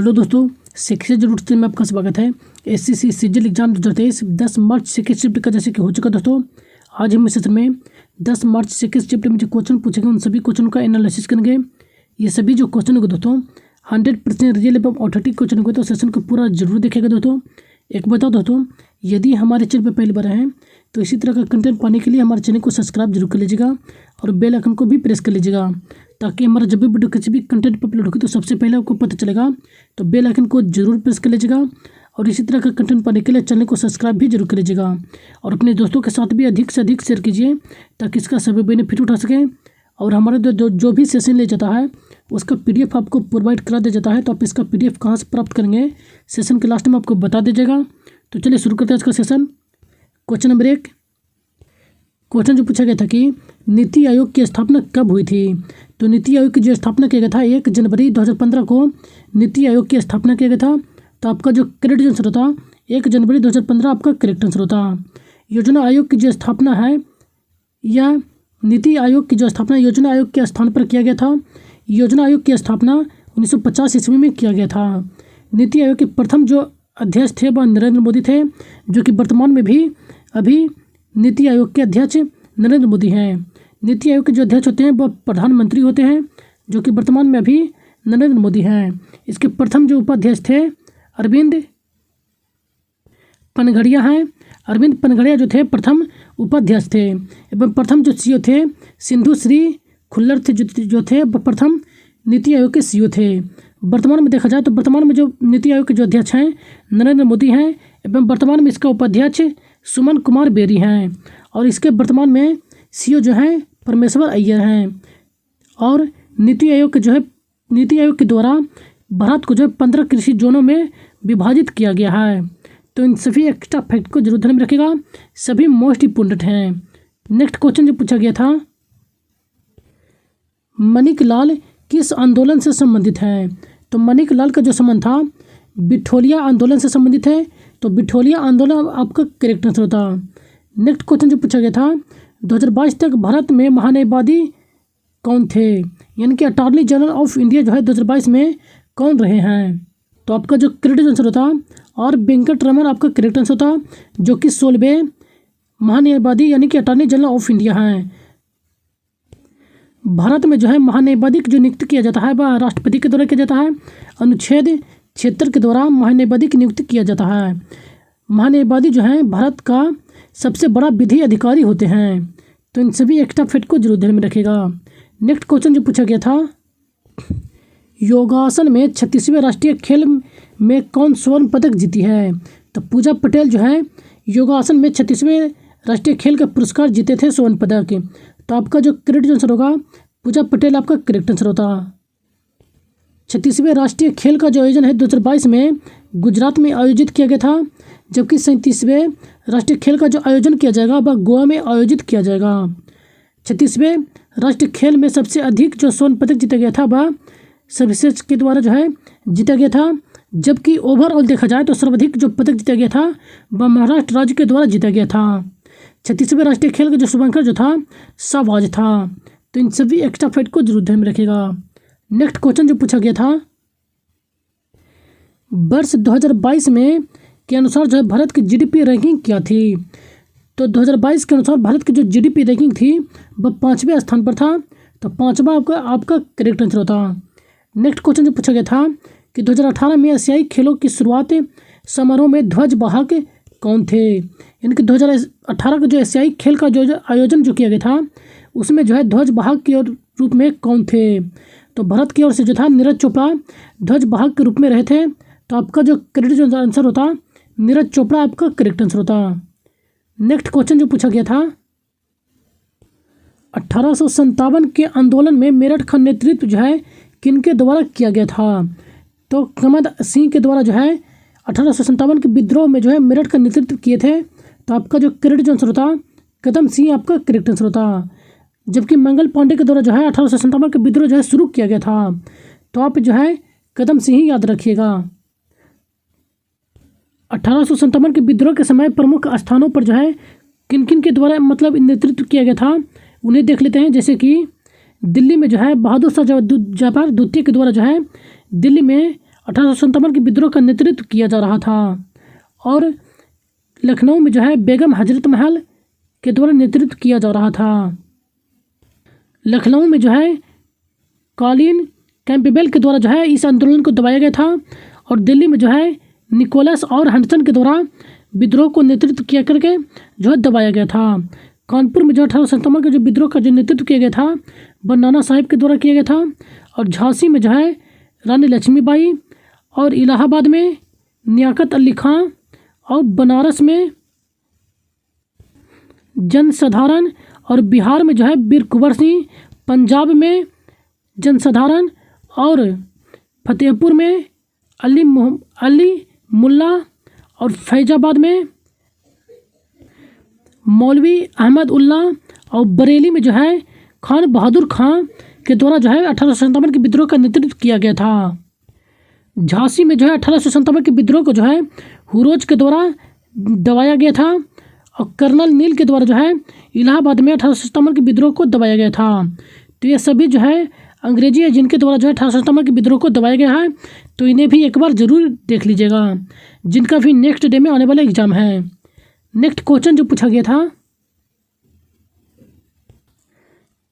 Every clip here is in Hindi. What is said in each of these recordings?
हेलो दोस्तों, शिक्षा जरूर चैनल में आपका स्वागत है। SCC सिजिल exam 2023 10 March second shift का जैसे कि हो चुका दोस्तों, आज हम इस सेशन में 10 मार्च सेकेंड शिफ्ट में जो क्वेश्चन पूछेंगे उन सभी क्वेश्चन का एनालिसिस करेंगे। ये सभी जो क्वेश्चन होंगे दोस्तों 100% रियल एवं ऑथेंटिक क्वेश्चन होंगे, तो सेशन को पूरा जरूर देखेगा दोस्तों। एक बताओ दोस्तों, यदि हमारे चैनल पर पहली बार हैं तो इसी तरह का कंटेंट पाने के लिए हमारे चैनल को सब्सक्राइब जरूर कर लीजिएगा और बेल आइकन को भी प्रेस कर लीजिएगा, ताकि हमारा जब भी वीडियो किसी भी कंटेंट पर अपलोड होगी तो सबसे पहले आपको पता चलेगा। तो बेल आइकन को जरूर प्रेस कर लीजिएगा और इसी तरह का कंटेंट पाने के लिए चैनल को सब्सक्राइब भी जरूर कर लीजिएगा और अपने दोस्तों के साथ भी अधिक से अधिक शेयर कीजिए, ताकि इसका सभी बेनिफिट उठा सकें। और हमारे जो भी सेशन ले जाता है उसका PDF आपको प्रोवाइड करा दिया जाता है। तो आप इसका PDF कहाँ से प्राप्त करेंगे सेशन के लास्ट में आपको बता दीजिएगा। तो चलिए शुरू करते हैं आज का सेशन। क्वेश्चन नंबर 1, क्वेश्चन जो पूछा गया था कि नीति आयोग की स्थापना कब हुई थी। तो नीति आयोग की जो स्थापना किया गया था 1 जनवरी 2015 को नीति आयोग की स्थापना किया गया था। तो आपका जो करेक्ट आंसर होता 1 जनवरी 2015 आपका करेक्ट आंसर होता। योजना आयोग की जो स्थापना है या नीति आयोग की जो स्थापना योजना आयोग के स्थान पर किया गया था। योजना आयोग की स्थापना 1950 ईस्वी में किया गया था। नीति आयोग के प्रथम जो अध्यक्ष थे वह नरेंद्र मोदी थे, जो कि वर्तमान में भी अभी नीति आयोग के अध्यक्ष नरेंद्र मोदी हैं। नीति आयोग के जो अध्यक्ष होते हैं वह प्रधानमंत्री होते हैं, जो कि वर्तमान में अभी नरेंद्र मोदी हैं। इसके प्रथम जो उपाध्यक्ष थे अरविंद पनघड़िया हैं। अरविंद पनघड़िया जो थे प्रथम उपाध्यक्ष थे एवं प्रथम जो CEO थे सिंधु श्री खुल्लर थे, जो थे प्रथम नीति आयोग के CEO थे। वर्तमान में देखा जाए तो वर्तमान में जो नीति आयोग के जो अध्यक्ष हैं नरेंद्र मोदी हैं एवं वर्तमान में इसका उपाध्यक्ष सुमन कुमार बेरी हैं और इसके वर्तमान में CEO जो हैं परमेश्वर अय्यर हैं। और नीति आयोग के द्वारा भारत को जो 15 कृषि जोनों में विभाजित किया गया है। तो इन सभी एक्स्ट्रा फैक्ट को जरूर ध्यान में रखिएगा, सभी मोस्ट इम्पोर्टेंट हैं। नेक्स्ट क्वेश्चन जो पूछा गया था, मणिक लाल किस आंदोलन से संबंधित है। तो मणिक लाल का जो संबंध था बिठोलिया आंदोलन से संबंधित है। तो बिठोलिया आंदोलन आपका करेक्ट आंसर होता। नेक्स्ट क्वेश्चन जो पूछा गया था 2022 तक भारत में महान्यायवादी कौन थे, यानी कि अटॉर्नी जनरल ऑफ इंडिया जो है 2022 में कौन रहे हैं। तो आपका जो करेक्ट आंसर होता और वेंकट रमन आपका करेक्ट आंसर होता, जो कि 16वें महान्यायवादी यानी कि अटॉर्नी जनरल ऑफ इंडिया हैं। भारत में जो है महान्यायवादी जो नियुक्त किया जाता है वह राष्ट्रपति के द्वारा किया जाता है। अनुच्छेद 76 के द्वारा महान्यायवादी की नियुक्ति किया जाता है। महान्यायवादी जो है भारत का सबसे बड़ा विधि अधिकारी होते हैं। तो इन सभी एक्स्ट्रा फैक्ट को जरूर ध्यान में रखेगा। नेक्स्ट क्वेश्चन जो पूछा गया था, योगासन में 36वें राष्ट्रीय खेल में कौन स्वर्ण पदक जीती है। तो पूजा पटेल जो है योगासन में 36वें राष्ट्रीय खेल का पुरस्कार जीते थे, स्वर्ण पदक। तो आपका जो करेक्ट आंसर होगा पूजा पटेल आपका करेक्ट आंसर होता। 36वें राष्ट्रीय खेल का जो आयोजन है 2022 में गुजरात में आयोजित किया गया था, जबकि 37वें राष्ट्रीय खेल का जो आयोजन किया जाएगा वह गोवा में आयोजित किया जाएगा। 36वें राष्ट्रीय खेल में सबसे अधिक जो स्वर्ण पदक जीता गया था वह सर्विसेज के द्वारा जो है जीता गया था, जबकि ओवरऑल देखा जाए तो सर्वाधिक जो पदक जीता गया था वह महाराष्ट्र राज्य के द्वारा जीता गया था। 36वें राष्ट्रीय खेल का जो शुभांकर जो था शाहबाज था। तो इन सभी एक्स्ट्रा फैक्ट को जरूर ध्यान में रखिएगा। नेक्स्ट क्वेश्चन जो पूछा गया था, वर्ष 2022 में के अनुसार जो है भारत की GDP रैंकिंग क्या थी। तो 2022 के अनुसार भारत की जो GDP रैंकिंग थी वह 5वें स्थान पर था। तो 5वां आपका करेक्ट आंसर होता। नेक्स्ट क्वेश्चन जो पूछा गया था कि 2018 में एशियाई खेलों की शुरुआत समारोह में ध्वज वाहक कौन थे, यानी कि 2018 का जो एशियाई खेल का जो आयोजन जो किया गया था उसमें जो है ध्वज वाहक के रूप में कौन थे। तो भारत की ओर से जो था नीरज चोपड़ा ध्वज वाहक के रूप में रहे थे। तो आपका जो करेक्ट आंसर होता नीरज चोपड़ा आपका करेक्ट आंसर होता। नेक्स्ट क्वेश्चन जो पूछा गया था 1857 के आंदोलन में मेरठ का नेतृत्व जो है किनके द्वारा किया गया था। तो कमद सिंह के द्वारा जो है 1857 के विद्रोह में जो है मेरठ का नेतृत्व किए थे। तो आपका जो करेक्ट आंसर होता कदम सिंह आपका करेक्ट आंसर होता, जबकि मंगल पांडे के द्वारा जो है 1857 का विद्रोह जो है शुरू किया गया था। तो आप जो है कदम सिंह ही याद रखिएगा। 1857 के विद्रोह के समय प्रमुख स्थानों पर जो है किन किन के द्वारा मतलब नेतृत्व किया गया था उन्हें देख लेते हैं। जैसे कि दिल्ली में जो है बहादुर शाह जफर द्वितीय के द्वारा जो है दिल्ली में 1857 के विद्रोह का नेतृत्व किया जा रहा था और लखनऊ में जो है बेगम हजरत महल के द्वारा नेतृत्व किया जा रहा था। लखनऊ में जो है कॉलिन कैंपबेल के द्वारा जो है इस आंदोलन को दबाया गया था और दिल्ली में जो है निकोलस और हंसन के द्वारा विद्रोह को नेतृत्व किया करके जो है दबाया गया था। कानपुर में जो 1857 के जो विद्रोह का जो नेतृत्व किया गया था वह नाना साहिब के द्वारा किया गया था और झांसी में जो है रानी लक्ष्मीबाई और इलाहाबाद में लियाकत अली खां और बनारस में जनसाधारण और बिहार में जो है वीर कुंवर सिंह, पंजाब में जनसाधारण और फतेहपुर में अली मुल्ला और फैजाबाद में मौलवी अहमद उल्ला और बरेली में जो है खान बहादुर खां के द्वारा जो है 1857 के विद्रोह का नेतृत्व किया गया था। झांसी में जो है 1857 के विद्रोह को जो है हुरोज के द्वारा दबाया गया था और कर्नल नील के द्वारा जो है इलाहाबाद में 1857 के विद्रोह को दबाया गया था। तो ये सभी जो है अंग्रेजी है जिनके द्वारा जो है 1857 के विद्रोह को दबाया गया है, तो इन्हें भी एक बार ज़रूर देख लीजिएगा, जिनका भी नेक्स्ट डे में आने वाला एग्जाम है। नेक्स्ट क्वेश्चन जो पूछा गया था,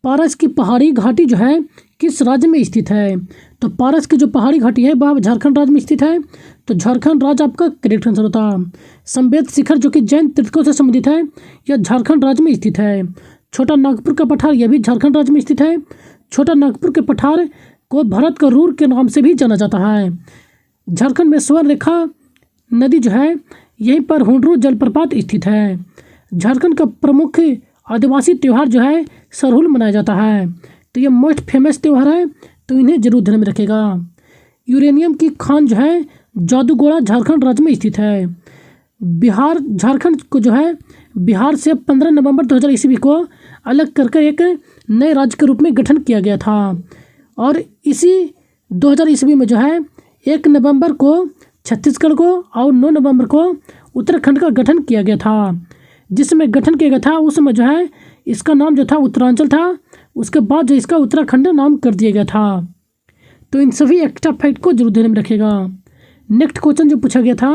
पारस की पहाड़ी घाटी जो है किस राज्य में स्थित है? तो पारस की जो पहाड़ी घाटी है वह झारखंड राज्य में स्थित है, तो झारखंड राज्य आपका करेक्ट आंसर होता। संवेद शिखर जो कि जैन तीर्थों से संबंधित है, यह झारखंड राज्य में स्थित है। छोटा नागपुर का पठार यह भी झारखंड राज्य में स्थित है। छोटा नागपुर के पठार को भारत का रूर के नाम से भी जाना जाता है। झारखंड में स्वर्ण रेखा नदी जो है यहीं पर हुंडरू जलप्रपात स्थित है। झारखंड का प्रमुख आदिवासी त्यौहार जो है सरहुल मनाया जाता है, तो ये मोस्ट फेमस त्यौहार है, तो इन्हें जरूर ध्यान में रखेगा। यूरेनियम की खान जो है जादूगोड़ा झारखंड राज्य में स्थित है। झारखंड को जो है बिहार से 15 नवंबर 2000 ईस्वी को अलग करके एक नए राज्य के रूप में गठन किया गया था और इसी 2000 ईस्वी में जो है 1 नवंबर को छत्तीसगढ़ को और 9 नवंबर को उत्तराखंड का गठन किया गया था। जिसमें गठन किया गया था उस समय जो है इसका नाम जो था उत्तरांचल था, उसके बाद जो इसका उत्तराखंड नाम कर दिया गया था। तो इन सभी एक्स्ट्रा फैक्ट को जरूर ध्यान में रखेगा। नेक्स्ट क्वेश्चन जो पूछा गया था,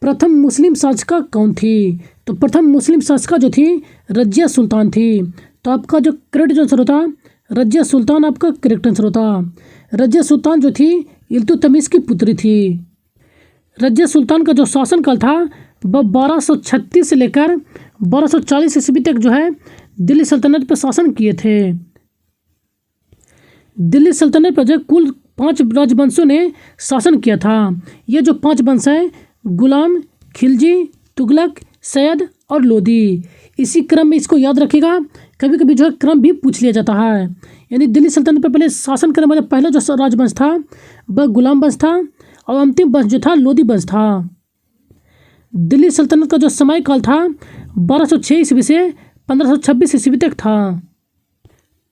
प्रथम मुस्लिम शासिका कौन थी? तो प्रथम मुस्लिम शासिका जो थी रजिया सुल्तान थी। तो आपका जो करेक्ट आंसर होता रजिया सुल्तान आपका करेक्ट आंसर होता। रजिया सुल्तान जो थी इल्तुतमिश की पुत्री थी। रजिया सुल्तान का जो शासनकाल था वह 1236 से लेकर 1240 ईस्वी तक जो है दिल्ली सल्तनत पर शासन किए थे। दिल्ली सल्तनत पर जो कुल 5 राजवंशों ने शासन किया था। ये जो 5 वंश हैं गुलाम, खिलजी, तुगलक, सैयद और लोदी, इसी क्रम में इसको याद रखिएगा। कभी कभी जो है क्रम भी पूछ लिया जाता है। यानी दिल्ली सल्तनत पर पहले शासन करने वाला पहला जो राजवंश था वह गुलाम वंश था और अंतिम वंश जो था लोदी वंश था। दिल्ली सल्तनत का जो समय काल था 1206 ईस्वी से 1526 ईस्वी तक था।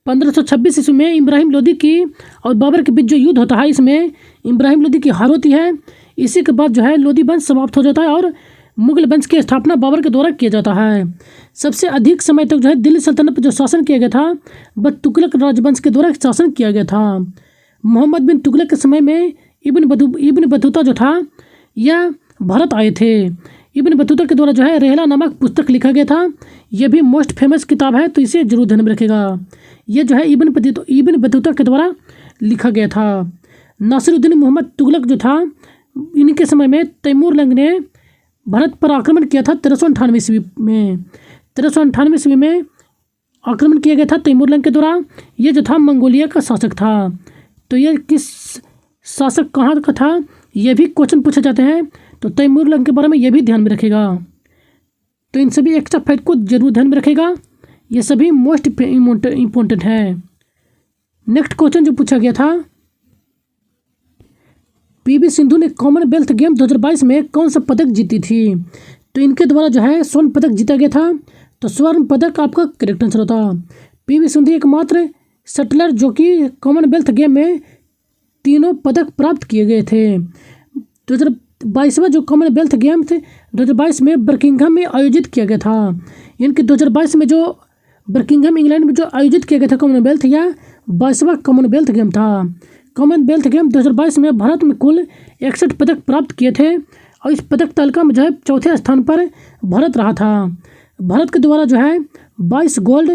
1526 ईस्वी में इब्राहिम लोदी की और बाबर के बीच जो युद्ध होता है, इसमें इब्राहिम लोदी की हार होती है। इसी के बाद जो है लोदी वंश समाप्त हो जाता है और मुगल वंश की स्थापना बाबर के द्वारा किया जाता है। सबसे अधिक समय तक जो है दिल्ली सल्तनत पर जो शासन किया गया था वह तुगलक राजवंश के द्वारा शासन किया गया था। मोहम्मद बिन तुगलक के समय में इब्न बतूता जो था यह भारत आए थे। इब्न बतूता के द्वारा जो है रेहला नामक पुस्तक लिखा गया था। यह भी मोस्ट फेमस किताब है, तो इसे जरूर ध्यान में रखेगा। यह जो है इब्न बतूता के द्वारा लिखा गया था। नासिरुद्दीन मोहम्मद तुगलक जो था इनके समय में तैमूर लंग ने भारत पर आक्रमण किया था 1398 ईस्वी में। 1398 ईस्वी में आक्रमण किया गया था तैमूर लंग के द्वारा। ये जो था मंगोलिया का शासक था। तो ये किस शासक कहाँ का था यह भी क्वेश्चन पूछे जाते हैं, तो तैमूर लंग के बारे में यह भी ध्यान में रखेगा। तो इन सभी एक्स्ट्रा फैक्ट को जरूर ध्यान में रखेगा, ये सभी मोस्ट इम्पोर्टेंट है। नेक्स्ट क्वेश्चन जो पूछा गया था, पीवी सिंधु ने कॉमनवेल्थ गेम 2022 में कौन सा पदक जीती थी? तो इनके द्वारा जो है स्वर्ण पदक जीता गया था। तो स्वर्ण पदक आपका करेक्ट आंसर होता। पीवी सिंधु एकमात्र शटलर जो कि कॉमनवेल्थ गेम में 3 पदक प्राप्त किए गए थे। 2022वां जो कॉमनवेल्थ गेम थे 2022 में बर्किंघम में आयोजित किया गया था। इनके 2022 में जो बर्किंघम इंग्लैंड में जो आयोजित किया गया था कॉमनवेल्थ, या 22वां कॉमनवेल्थ गेम था। कॉमनवेल्थ गेम 2022 में भारत में कुल 61 पदक प्राप्त किए थे और इस पदक तालिका में जो है चौथे स्थान पर भारत रहा था। भारत के द्वारा जो है 22 गोल्ड,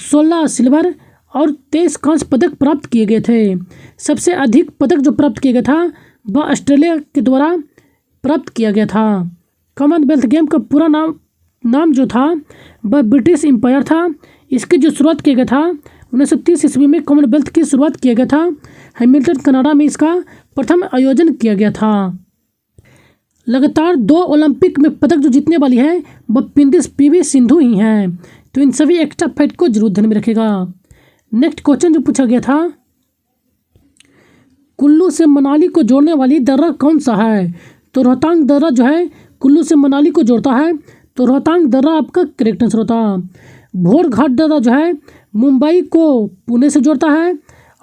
16 सिल्वर और 23 कांस्य पदक प्राप्त किए गए थे। सबसे अधिक पदक जो प्राप्त किया गया था वह ऑस्ट्रेलिया के द्वारा प्राप्त किया गया था। कॉमनवेल्थ गेम का पूरा नाम जो था वह ब्रिटिश एम्पायर था। इसकी जो शुरुआत किया गया था 1930 ईस्वी में कॉमनवेल्थ की शुरुआत किया गया था। हैमिल्टन कनाडा में इसका प्रथम आयोजन किया गया था। लगातार 2 ओलंपिक में पदक जो जीतने वाली है वह पीवी सिंधु ही हैं। तो इन सभी एक्स्ट्रा फैक्ट को जरूर ध्यान में रखेगा। नेक्स्ट क्वेश्चन जो पूछा गया था, कुल्लू से मनाली को जोड़ने वाली दर्रा कौन सा है? तो रोहतांग दर्रा जो है कुल्लू से मनाली को जोड़ता है, तो रोहतांग दर्रा आपका करेक्ट आंसर होता। भोर घाट दर्रा जो है मुंबई को पुणे से जोड़ता है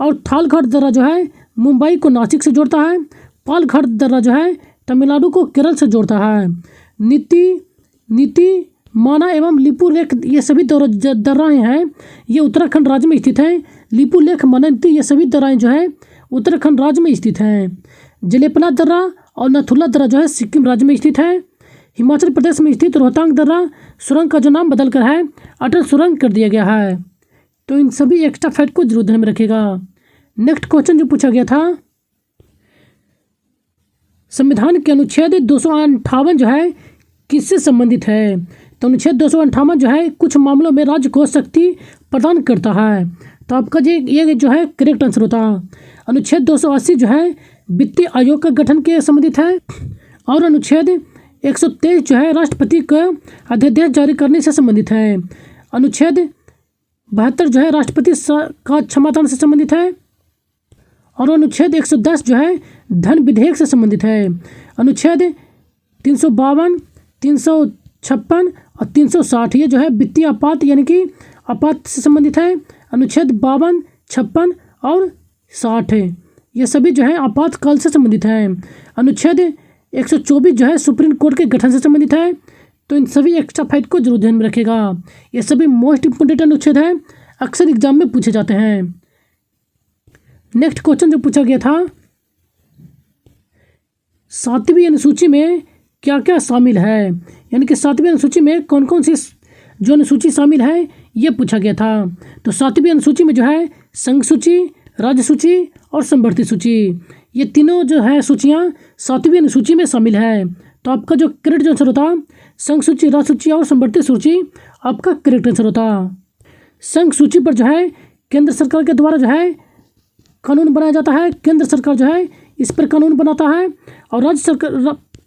और थाल घाट दर्रा जो है मुंबई को नासिक से जोड़ता है। पाल घाट दर्रा जो है तमिलनाडु को केरल से जोड़ता है। नीति माना एवं लिपू लेख ये सभी दर्राएँ हैं, ये उत्तराखंड राज्य में स्थित हैं। लिपू लेख माना नीति ये सभी दर्राएँ जो है उत्तराखंड राज्य में स्थित हैं। जलेपला दर्रा और नथुला दर्रा जो है सिक्किम राज्य में स्थित है। हिमाचल प्रदेश में स्थित रोहतांग दर्रा सुरंग का जो नाम बदलकर है अटल सुरंग कर दिया गया है। तो इन सभी एक्स्ट्रा फैक्ट को जरूर ध्यान में रखेगा। नेक्स्ट क्वेश्चन जो पूछा गया था, संविधान के अनुच्छेद 258 जो है किससे संबंधित है? तो अनुच्छेद 258 जो है कुछ मामलों में राज्य को शक्ति प्रदान करता है। तो आपका ये जो है करेक्ट आंसर होता। अनुच्छेद 280 जो है वित्तीय आयोग का गठन के संबंधित है और अनुच्छेद 123 जो है राष्ट्रपति का अध्यादेश जारी करने से संबंधित है। अनुच्छेद 72 जो है राष्ट्रपति का क्षमतान से संबंधित है और अनुच्छेद 110 जो है धन विधेयक से संबंधित है। अनुच्छेद 352, 356 और 360 ये जो है वित्तीय आपात यानी कि आपात से संबंधित है। अनुच्छेद 52, 56 और 60 ये सभी जो है आपातकाल से संबंधित है। अनुच्छेद 124 जो है सुप्रीम कोर्ट के गठन से संबंधित है। तो इन सभी एक्स्ट्रा फैक्ट को जरूर ध्यान में रखेगा। ये सभी मोस्ट इंपोर्टेंट अनुच्छेद है, अक्सर एग्जाम में पूछे जाते हैं। नेक्स्ट क्वेश्चन जो पूछा गया था, 7वीं अनुसूची में क्या क्या शामिल है? यानी कि 7वीं अनुसूची में कौन कौन सी जो अनुसूची शामिल है ये पूछा गया था। तो 7वीं अनुसूची में जो है संघ सूची, राज्य सूची और संवर्ती सूची ये तीनों जो है सूचियाँ 7वीं अनुसूची में शामिल है। तो आपका जो करेक्ट आंसर होता संघ सूची, राज्य सूची और संवर्ती सूची आपका करेक्ट आंसर होता। संघ सूची पर जो है केंद्र सरकार के द्वारा जो है कानून बनाया जाता है। केंद्र सरकार जो है इस पर कानून बनाता है और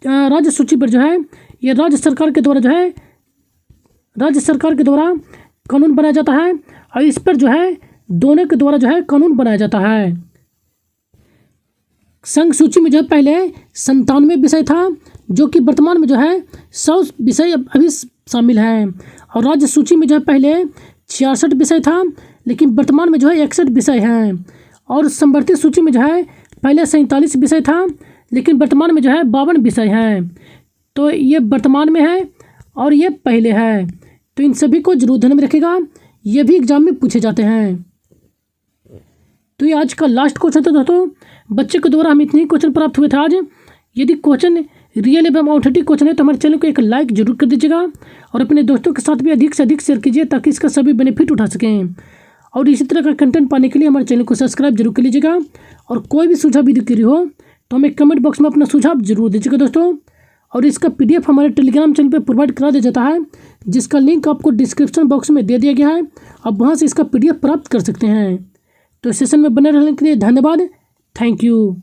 राज्य सूची पर जो है ये राज्य सरकार के द्वारा कानून बनाया जाता है और इस पर जो है दोनों के द्वारा जो है कानून बनाया जाता है। संघ सूची में जो है पहले 97 विषय था जो कि वर्तमान में जो है 100 विषय अभी शामिल हैं और राज्य सूची में जो है पहले 66 विषय था लेकिन वर्तमान में जो है 61 विषय हैं और संवर्ती सूची में जो है पहले 47 विषय था लेकिन वर्तमान में जो है 52 विषय हैं। तो ये वर्तमान में है और ये पहले है। तो इन सभी को जरूर ध्यान में रखेगा, ये भी एग्जाम में पूछे जाते हैं। तो ये आज का लास्ट क्वेश्चन था दोस्तों। बच्चे के द्वारा हम इतने ही क्वेश्चन प्राप्त हुए थे आज। यदि क्वेश्चन रियल एवं ऑथेंटिक क्वेश्चन है तो हमारे चैनल को एक लाइक जरूर कर दीजिएगा और अपने दोस्तों के साथ भी अधिक से अधिक शेयर कीजिए ताकि इसका सभी बेनिफिट उठा सकें। और इसी तरह का कंटेंट पाने के लिए हमारे चैनल को सब्सक्राइब जरूर कर लीजिएगा और कोई भी सुझाव यदि की हो तो हमें कमेंट बॉक्स में अपना सुझाव जरूर दीजिएगा दोस्तों। और इसका PDF हमारे टेलीग्राम चैनल पर प्रोवाइड करा दिया जाता है जिसका लिंक आपको डिस्क्रिप्शन बॉक्स में दे दिया गया है। आप वहाँ से इसका PDF प्राप्त कर सकते हैं। तो इस सेशन में बने रहने के लिए धन्यवाद। Thank you.